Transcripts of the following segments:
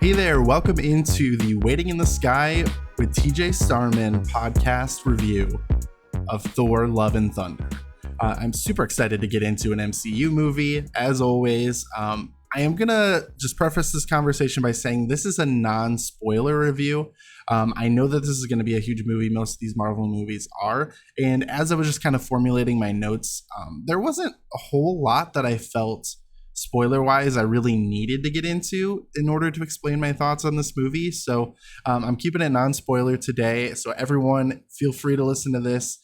Hey there, welcome into the Waiting in the Sky with TJ Starman podcast review of Thor, Love and Thunder. I'm super excited to get into an MCU movie. As always, I am going to just preface this conversation by saying this is a non-spoiler review. I know that this is going to be a huge movie. Most of these Marvel movies are. And as I was just kind of formulating my notes, there wasn't a whole lot that I felt spoiler-wise I really needed to get into in order to explain my thoughts on this movie. So I'm keeping it non-spoiler today. So everyone, feel free to listen to this.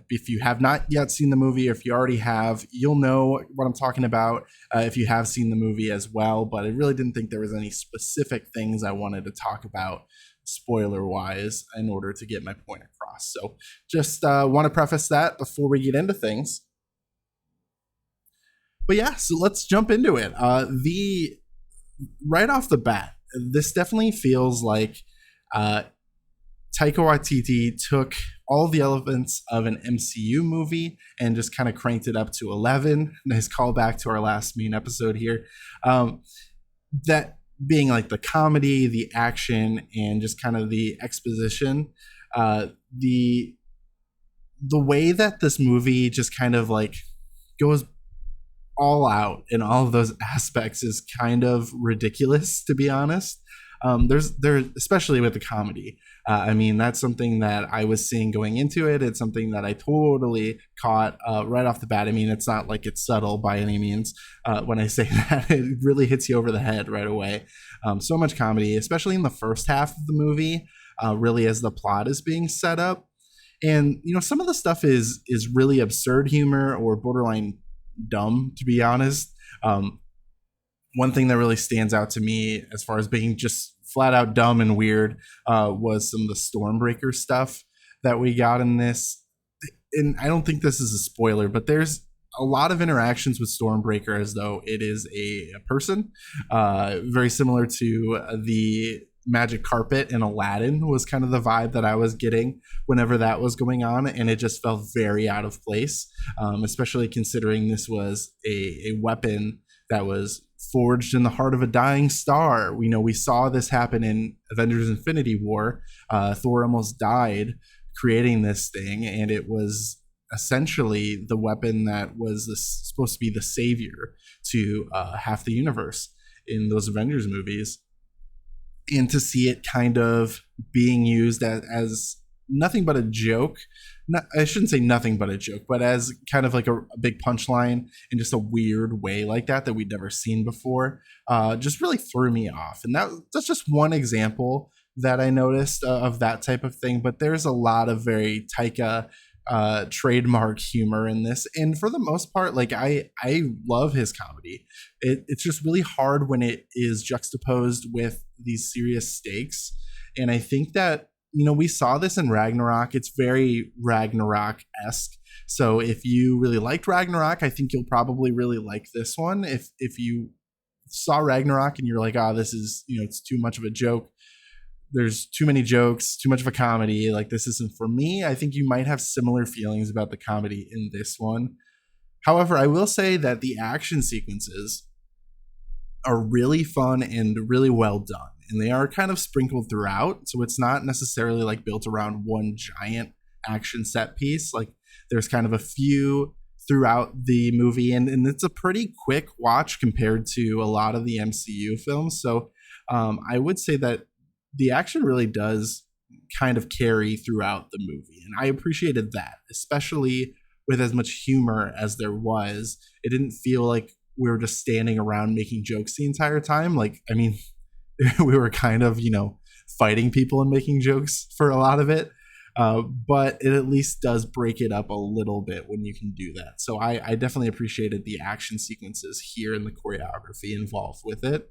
If you have not yet seen the movie, or if you already have, you'll know what I'm talking about if you have seen the movie as well. But I really didn't think there was any specific things I wanted to talk about spoiler-wise in order to get my point across. So just want to preface that before we get into things. But yeah, so let's jump into it. Right off the bat, this definitely feels like Taika Waititi took all the elements of an MCU movie and just kind of cranked it up to 11. Nice callback to our last main episode here. That being like the comedy, the action, and just kind of the exposition. The way that this movie just kind of like goes all out in all of those aspects is kind of ridiculous, to be honest. There, especially with the comedy. I mean, that's something that I was seeing going into it. It's something that I totally caught right off the bat. I mean, it's not like it's subtle by any means. When I say that, it really hits you over the head right away. So much comedy, especially in the first half of the movie, really as the plot is being set up. And, you know, some of the stuff is really absurd humor or borderline dumb, to be honest. One thing that really stands out to me as far as being just flat out dumb and weird was some of the Stormbreaker stuff that we got in this. And I don't think this is a spoiler, but there's a lot of interactions with Stormbreaker as though it is a person, very similar to the magic carpet in Aladdin was kind of the vibe that I was getting whenever that was going on, and it just felt very out of place, especially considering this was a weapon that was forged in the heart of a dying star. We saw this happen in Avengers Infinity War. Thor almost died creating this thing, and it was essentially the weapon that was supposed to be the savior to half the universe in those Avengers movies. And to see it kind of being used as nothing but a joke. I shouldn't say nothing but a joke, but as kind of like a big punchline in just a weird way like that we'd never seen before, just really threw me off. And that's just one example that I noticed of that type of thing. But there's a lot of very Taika trademark humor in this, and for the most part, like I love his comedy. It's just really hard when it is juxtaposed with these serious stakes, and I think that we saw this in Ragnarok. It's very Ragnarok-esque. So if you really liked Ragnarok, I think you'll probably really like this one. If you saw Ragnarok and you're like, this is it's too much of a joke, there's too many jokes, too much of a comedy, like this isn't for me, I think you might have similar feelings about the comedy in this one. However, I will say that the action sequences are really fun and really well done, and they are kind of sprinkled throughout, so it's not necessarily like built around one giant action set piece. Like there's kind of a few throughout the movie, and it's a pretty quick watch compared to a lot of the MCU films. So I would say that the action really does kind of carry throughout the movie. And I appreciated that, especially with as much humor as there was. It didn't feel like we were just standing around making jokes the entire time. Like, I mean, we were kind of, fighting people and making jokes for a lot of it. But it at least does break it up a little bit when you can do that. So I definitely appreciated the action sequences here and the choreography involved with it.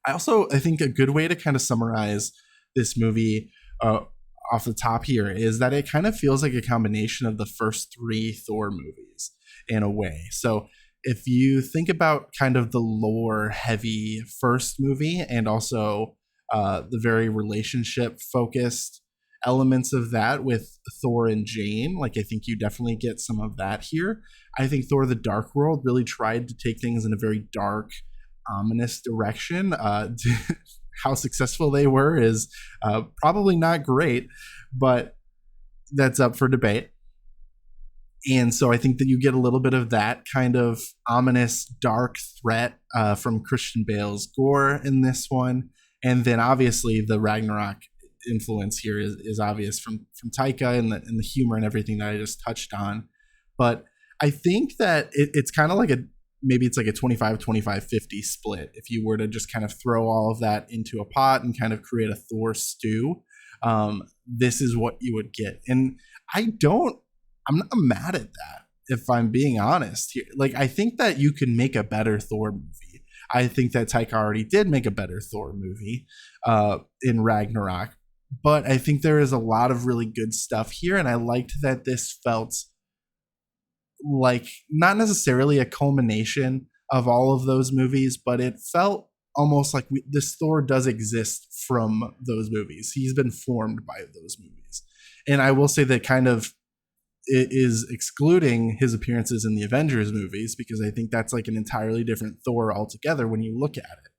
I think a good way to kind of summarize this movie off the top here is that it kind of feels like a combination of the first three Thor movies in a way. So if you think about kind of the lore heavy first movie and also the very relationship focused elements of that with Thor and Jane, like I think you definitely get some of that here. I think Thor: The Dark World really tried to take things in a very dark, ominous direction. How successful they were is probably not great, but that's up for debate. And so I think that you get a little bit of that kind of ominous, dark threat from Christian Bale's Gore in this one. And then obviously the Ragnarok influence here is obvious from Taika and the humor and everything that I just touched on. But I think that it's kind of like maybe it's like a 25-25-50 split. If you were to just kind of throw all of that into a pot and kind of create a Thor stew, this is what you would get. And I'm not mad at that, if I'm being honest here. Like, I think that you can make a better Thor movie. I think that Taika already did make a better Thor movie in Ragnarok. But I think there is a lot of really good stuff here. And I liked that this felt like not necessarily a culmination of all of those movies, but it felt almost like this Thor does exist from those movies. He's been formed by those movies. And I will say that kind of it is excluding his appearances in the Avengers movies, because I think that's like an entirely different Thor altogether when you look at it.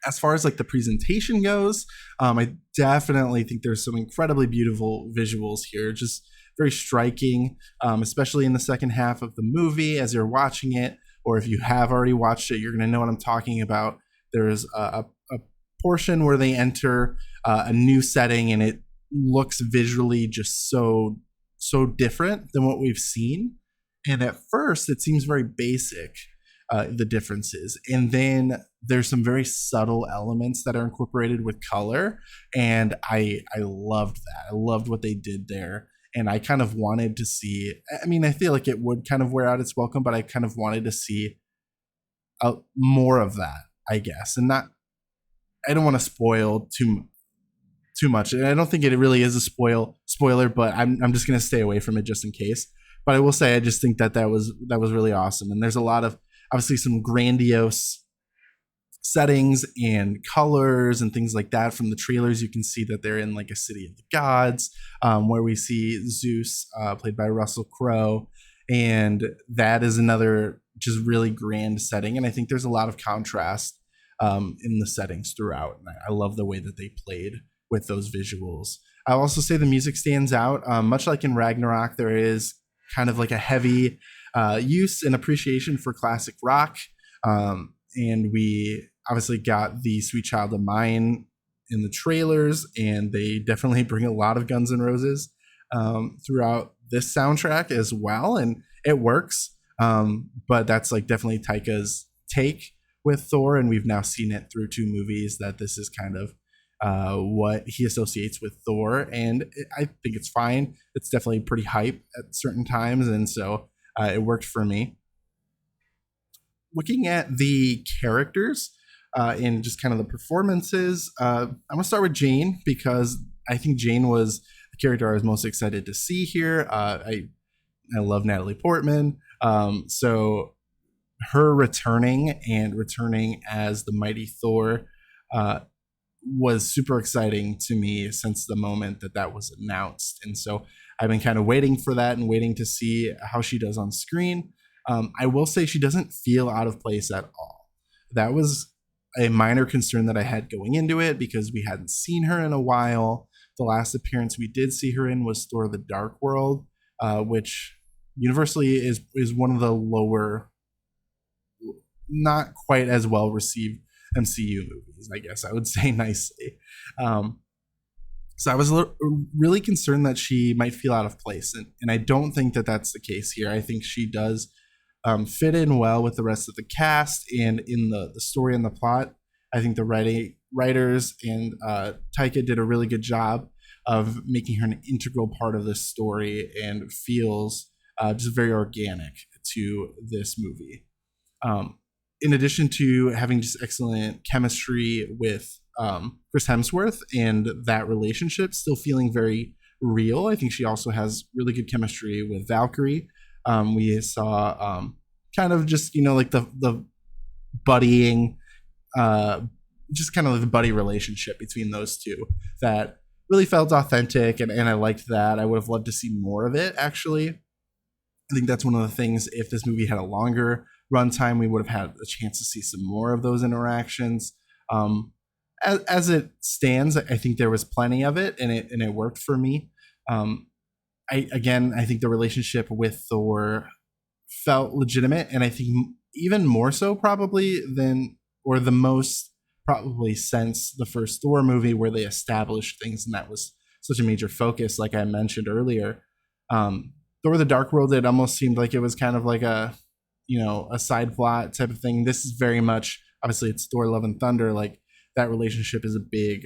As far as like the presentation goes, I definitely think there's some incredibly beautiful visuals here, just very striking, especially in the second half of the movie as you're watching it, or if you have already watched it, you're going to know what I'm talking about. There's a portion where they enter a new setting, and it looks visually just so different than what we've seen. And at first it seems very basic, the differences. And then there's some very subtle elements that are incorporated with color. And I loved that. I loved what they did there. And I kind of wanted to see, I mean, I feel like it would kind of wear out its welcome, but I kind of wanted to see more of that, I guess. And I don't want to spoil too much, and I don't think it really is a spoiler, but I'm just going to stay away from it just in case. But I will say I just think that was really awesome, and there's a lot of obviously some grandiose settings and colors and things like that from the trailers. You can see that they're in like a city of the gods, where we see Zeus, played by Russell Crowe, and that is another just really grand setting. And I think there's a lot of contrast in the settings throughout, and I love the way that they played with those visuals. I'll also say the music stands out. Much like in Ragnarok, there is kind of like a heavy use and appreciation for classic rock. And we obviously got the Sweet Child of Mine in the trailers, and they definitely bring a lot of Guns N' Roses throughout this soundtrack as well. And it works. But that's like definitely Taika's take with Thor. And we've now seen it through 2 movies that this is kind of what he associates with Thor, and I think it's fine. It's definitely pretty hype at certain times, and so it worked for me. Looking at the characters and just kind of the performances, I'm gonna start with Jane, because I think Jane was the character I was most excited to see here. I love Natalie Portman, so her returning as the mighty Thor was super exciting to me since the moment that was announced. And so I've been kind of waiting for that and waiting to see how she does on screen. I will say she doesn't feel out of place at all. That was a minor concern that I had going into it, because we hadn't seen her in a while. The last appearance we did see her in was Thor: The Dark World, which universally is one of the lower, not quite as well received MCU movies, I guess I would say nicely. So I was really concerned that she might feel out of place, and I don't think that that's the case here. I think she does fit in well with the rest of the cast and in the story and the plot. I think the writers and Taika did a really good job of making her an integral part of this story, and feels just very organic to this movie. In addition to having just excellent chemistry with Chris Hemsworth, and that relationship still feeling very real, I think she also has really good chemistry with Valkyrie. We saw kind of just, like the buddying, just kind of the buddy relationship between those two that really felt authentic, and I liked that. I would have loved to see more of it, actually. I think that's one of the things, if this movie had a longer runtime, we would have had a chance to see some more of those interactions. As it stands, I think there was plenty of it, and it worked for me. I think the relationship with Thor felt legitimate, and I think even more so probably than, or the most probably since the first Thor movie, where they established things, and that was such a major focus, like I mentioned earlier. Thor: The Dark World, it almost seemed like it was kind of like a side plot type of thing. This is very much, obviously it's Thor: Love and Thunder, like that relationship is a big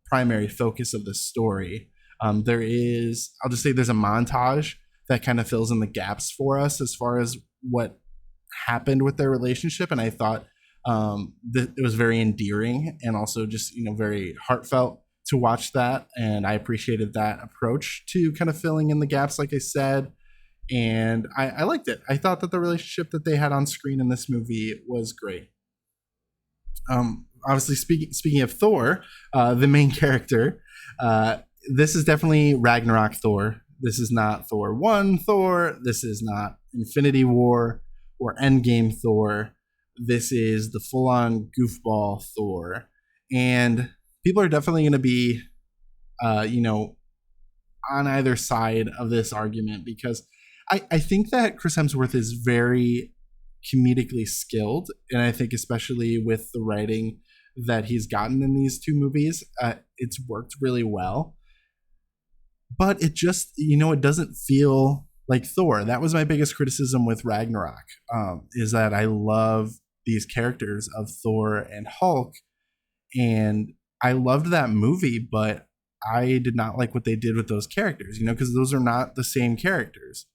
primary focus of the story. I'll just say there's a montage that kind of fills in the gaps for us as far as what happened with their relationship, and I thought that it was very endearing and also just very heartfelt to watch that, and I appreciated that approach to kind of filling in the gaps, like I said, and I liked it. I thought that the relationship that they had on screen in this movie was great. Obviously, speaking of Thor, the main character, this is definitely Ragnarok Thor. This is not Thor 1 Thor. This is not Infinity War or Endgame Thor. This is the full-on goofball Thor. And people are definitely going to be, on either side of this argument, because I think that Chris Hemsworth is very comedically skilled. And I think especially with the writing that he's gotten in these two movies, it's worked really well. But it just, it doesn't feel like Thor. That was my biggest criticism with Ragnarok, is that I love these characters of Thor and Hulk, and I loved that movie, but I did not like what they did with those characters, because those are not the same characters.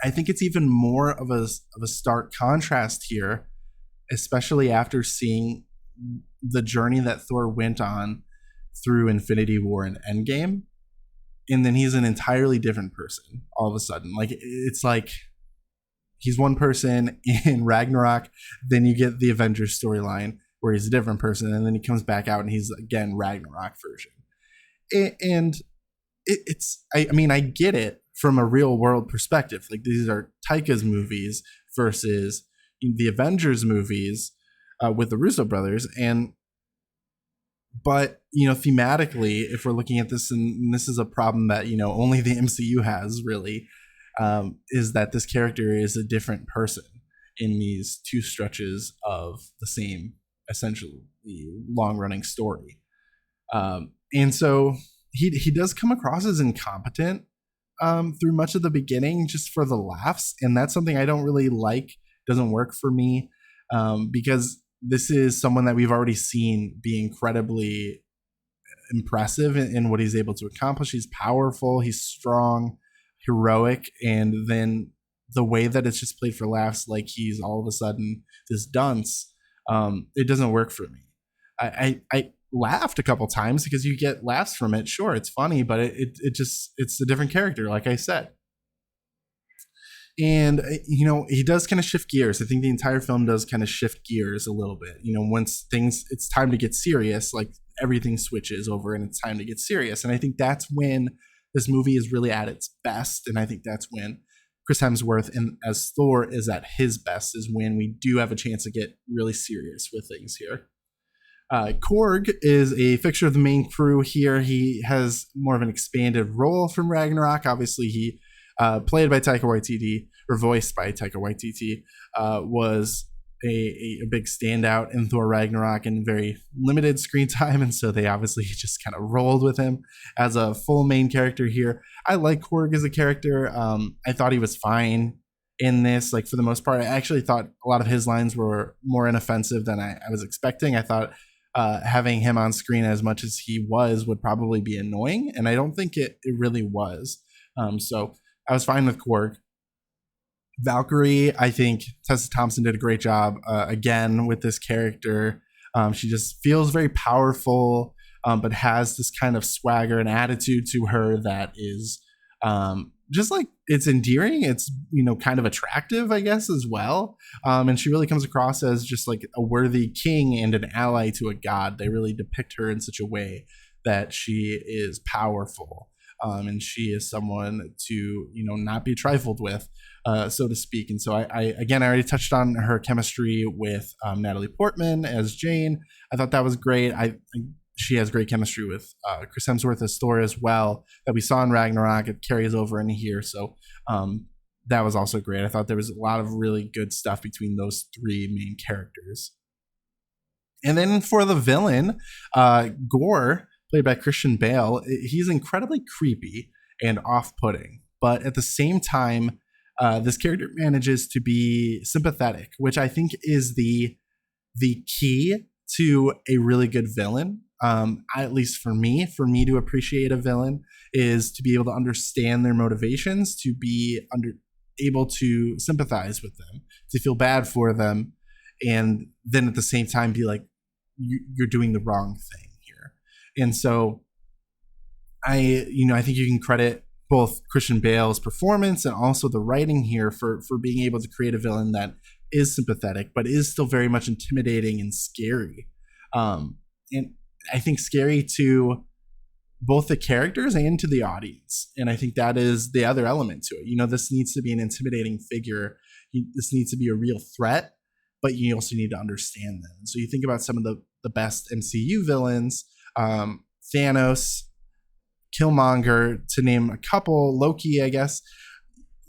I think it's even more of a stark contrast here, especially after seeing the journey that Thor went on through Infinity War and Endgame. And then he's an entirely different person all of a sudden. Like, it's like he's one person in Ragnarok, then you get the Avengers storyline where he's a different person, and then he comes back out and he's again Ragnarok version. And I get it from a real world perspective. Like, these are Taika's movies versus the Avengers movies with the Russo brothers, but thematically, if we're looking at this, and this is a problem that only the MCU has really, is that this character is a different person in these two stretches of the same essentially long running story, and so he does come across as incompetent through much of the beginning, just for the laughs, and that's something I don't really like. Doesn't work for me, because this is someone that we've already seen be incredibly impressive in what he's able to accomplish. He's powerful, he's strong, heroic, and then the way that it's just played for laughs, like he's all of a sudden this dunce, it doesn't work for me. I laughed a couple times because you get laughs from it. Sure, it's funny, but it's a different character, like I said. And, he does kind of shift gears. I think the entire film does kind of shift gears a little bit. Once it's time to get serious, like everything switches over and it's time to get serious. And I think that's when this movie is really at its best. And I think that's when Chris Hemsworth as Thor is at his best, is when we do have a chance to get really serious with things here. Korg is a fixture of the main crew here. He has more of an expanded role from Ragnarok. Obviously, he played by Taika Waititi, or voiced by Taika Waititi, was a big standout in Thor Ragnarok and very limited screen time, and so they obviously just kind of rolled with him as a full main character here. I like Korg as a character. I thought he was fine in this, like for the most part. I actually thought a lot of his lines were more inoffensive than I was expecting. I thought having him on screen as much as he would probably be annoying, and I don't think it really was. So I was fine with Korg. Valkyrie, I think Tessa Thompson did a great job again with this character. She just feels very powerful, but has this kind of swagger and attitude to her that is just like, it's endearing. It's, kind of attractive, I guess, as well. And she really comes across as just like a worthy king and an ally to a god. They really depict her in such a way that she is powerful. and she is someone to not be trifled with, so to speak. And so I already touched on her chemistry with Natalie Portman as Jane. I thought that was great. She has great chemistry with Chris Hemsworth as Thor as well, that we saw in Ragnarok. It carries over in here, so that was also great. I thought there was a lot of really good stuff between those three main characters. And then for the villain, Gore, played by Christian Bale, he's incredibly creepy and off-putting, but at the same time, this character manages to be sympathetic, which I think is the key to a really good villain. At least for me to appreciate a villain is to be able to understand their motivations, to be able to sympathize with them, to feel bad for them, and then at the same time be like, you're doing the wrong thing here. And so I think you can credit both Christian Bale's performance and also the writing here for being able to create a villain that is sympathetic, but is still very much intimidating and scary. And I think scary to both the characters and to the audience. And I think that is the other element to it. This needs to be an intimidating figure. This needs to be a real threat, but you also need to understand them. So you think about some of the best MCU villains, Thanos, Killmonger, to name a couple, Loki, I guess.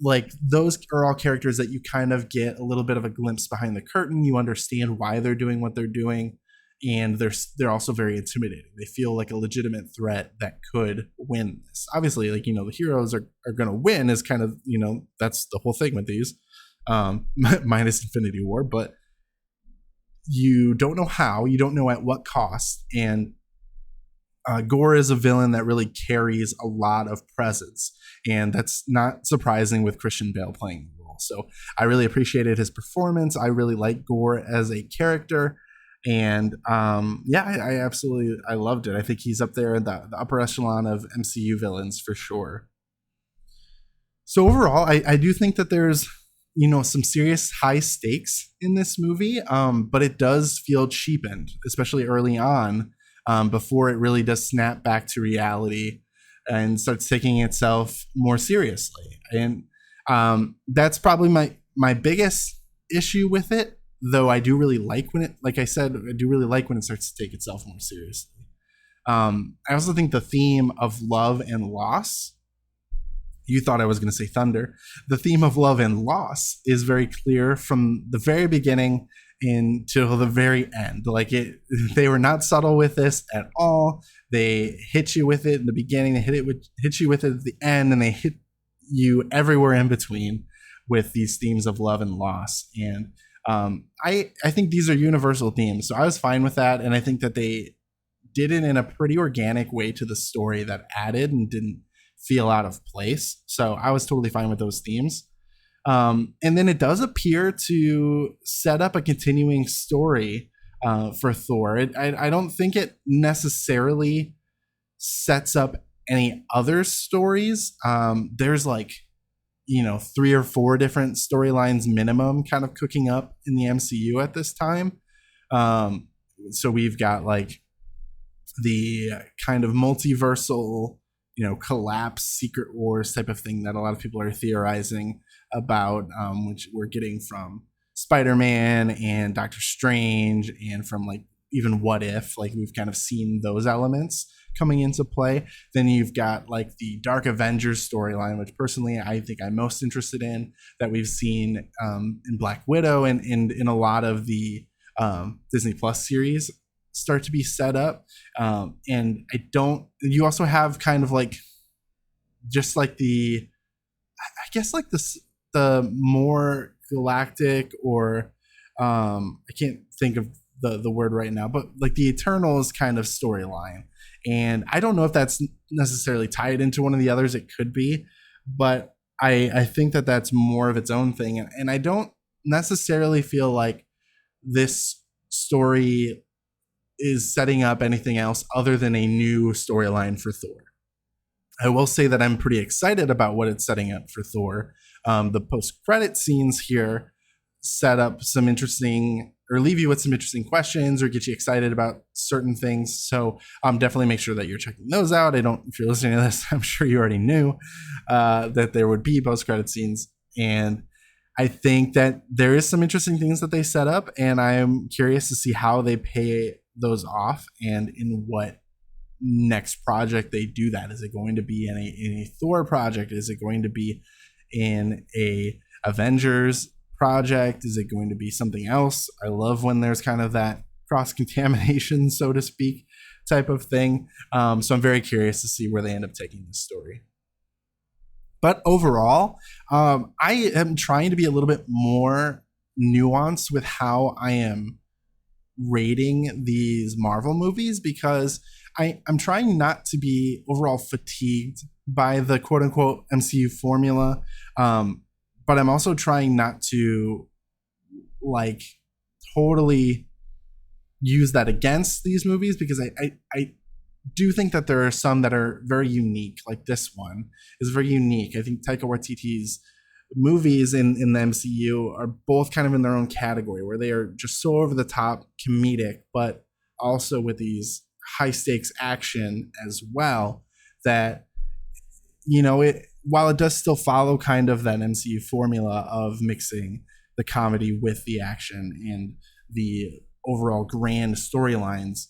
Like, those are all characters that you kind of get a little bit of a glimpse behind the curtain. You understand why they're doing what they're doing, and they're also very intimidating. They feel like a legitimate threat that could win this. Obviously, the heroes are going to win is kind of, that's the whole thing with these, minus Infinity War, but you don't know how, you don't know at what cost, and Gore is a villain that really carries a lot of presence, and that's not surprising with Christian Bale playing the role. So I really appreciated his performance. I really like Gore as a character, and I absolutely loved it. I think he's up there in the upper echelon of MCU villains for sure. So overall, I do think that there's some serious high stakes in this movie, but it does feel cheapened, especially early on. Before it really does snap back to reality and starts taking itself more seriously. And that's probably my biggest issue with it, though I do really like when it, like I said, I do really like when it starts to take itself more seriously. I also think the theme of love and loss, you thought I was going to say thunder, the theme of love and loss is very clear from the very beginning until the very end. They were not subtle with this at all. They hit you with it in the beginning, they hit you with it at the end, and they hit you everywhere in between with these themes of love and loss. And I think these are universal themes, so I was fine with that, and I think that they did it in a pretty organic way to the story that added and didn't feel out of place. So I was totally fine with those themes. And then it does appear to set up a continuing story for Thor. I don't think it necessarily sets up any other stories. There's 3 or 4 different storylines minimum kind of cooking up in the MCU at this time. So we've got the kind of multiversal, collapse, Secret Wars type of thing that a lot of people are theorizing about, which we're getting from Spider-Man and Doctor Strange, and from even What If. We've kind of seen those elements coming into play. Then you've got the Dark Avengers storyline, which personally I think I'm most interested in, that we've seen in Black Widow and in a lot of the Disney Plus series start to be set up. And you also have kind of the more galactic, or I can't think of the word right now, but the Eternals kind of storyline. And I don't know if that's necessarily tied into one of the others. It could be, but I think that that's more of its own thing. And I don't necessarily feel like this story is setting up anything else other than a new storyline for Thor. I will say that I'm pretty excited about what it's setting up for Thor. The post-credit scenes here set up some interesting or leave you with some interesting questions or get you excited about certain things. So definitely make sure that you're checking those out. If you're listening to this, I'm sure you already knew that there would be post-credit scenes. And I think that there is some interesting things that they set up, and I am curious to see how they pay those off and in what next project they do that. Is it going to be in a Thor project? Is it going to be in a Avengers project? Is it going to be something else? I love when there's kind of that cross-contamination, so to speak, type of thing. So I'm very curious to see where they end up taking this story. But overall, I am trying to be a little bit more nuanced with how I am rating these Marvel movies, because I'm trying not to be overall fatigued by the quote-unquote MCU formula, but I'm also trying not to like totally use that against these movies, because I do think that there are some that are very unique. Like this one is very unique. I think Taika Waititi's movies in the MCU are both kind of in their own category, where they are just so over the top comedic, but also with these high stakes action as well, that, you know, while it does still follow kind of that MCU formula of mixing the comedy with the action and the overall grand storylines,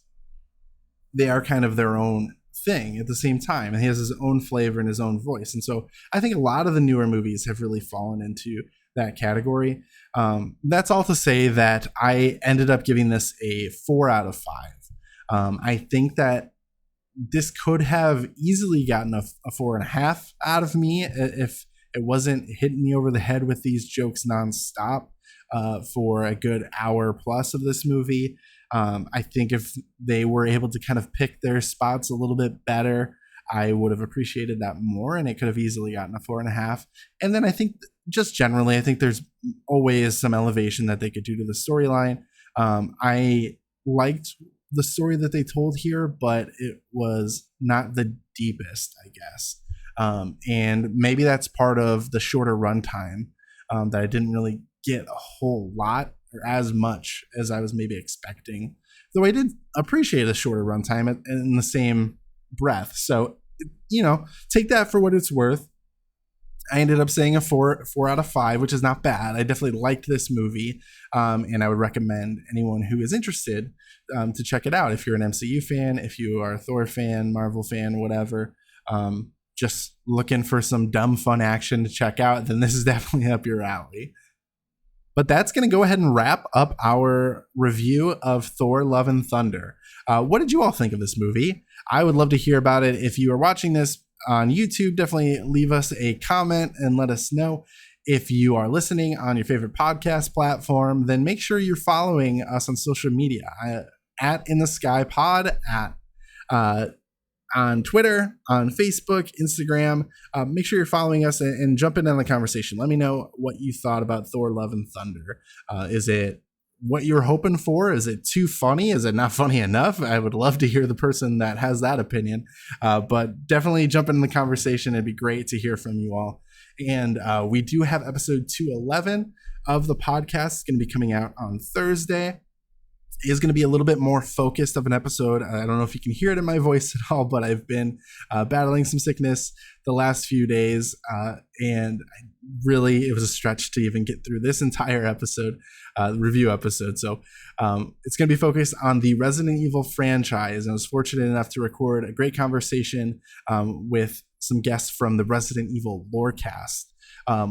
they are kind of their own thing at the same time, and he has his own flavor and his own voice. And so I think a lot of the newer movies have really fallen into that category. That's all to say that I ended up giving this a 4 out of 5. I think that this could have easily gotten a 4.5 out of me if it wasn't hitting me over the head with these jokes nonstop for a good hour plus of this movie. I think if they were able to kind of pick their spots a little bit better, I would have appreciated that more, and it could have easily gotten a 4.5. And then I think just generally, I think there's always some elevation that they could do to the storyline. I liked the story that they told here, but it was not the deepest, I guess. And maybe that's part of the shorter runtime, that I didn't really get a whole lot or as much as I was maybe expecting, though I did appreciate a shorter runtime in the same breath. So, you know, take that for what it's worth. I ended up saying a 4 out of 5, which is not bad. I definitely liked this movie, and I would recommend anyone who is interested to check it out. If you're an MCU fan, if you are a Thor fan, Marvel fan, whatever, just looking for some dumb fun action to check out, then this is definitely up your alley. But that's going to go ahead and wrap up our review of Thor: Love and Thunder. What did you all think of this movie? I would love to hear about it. If you are watching this on YouTube, definitely leave us a comment and let us know. If you are listening on your favorite podcast platform, then make sure you're following us on social media at In the Sky Pod, on Twitter, on Facebook, Instagram. Make sure you're following us and jump in on the conversation. Let me know what you thought about Thor: Love and Thunder. Is it what you were hoping for? Is it too funny? Is it not funny enough? I would love to hear the person that has that opinion. But definitely jump in the conversation. It'd be great to hear from you all. And we do have episode 211 of the podcast. It's going to be coming out on Thursday. Is going to be a little bit more focused of an episode. I don't know if you can hear it in my voice at all, but I've been battling some sickness the last few days, and it was a stretch to even get through this entire episode, review episode. So it's going to be focused on the Resident Evil franchise, and I was fortunate enough to record a great conversation with some guests from the Resident Evil Lorecast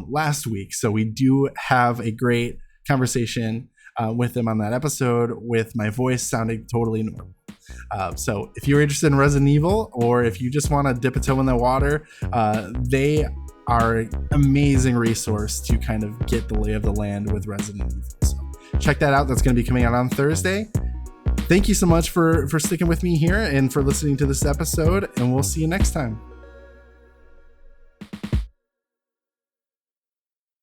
last week. So we do have a great conversation with them on that episode, with my voice sounding totally normal. So if you're interested in Resident Evil, or if you just want to dip a toe in the water, they are an amazing resource to kind of get the lay of the land with Resident Evil. So check that out. That's going to be coming out on Thursday. Thank you so much for sticking with me here and for listening to this episode, and we'll see you next time.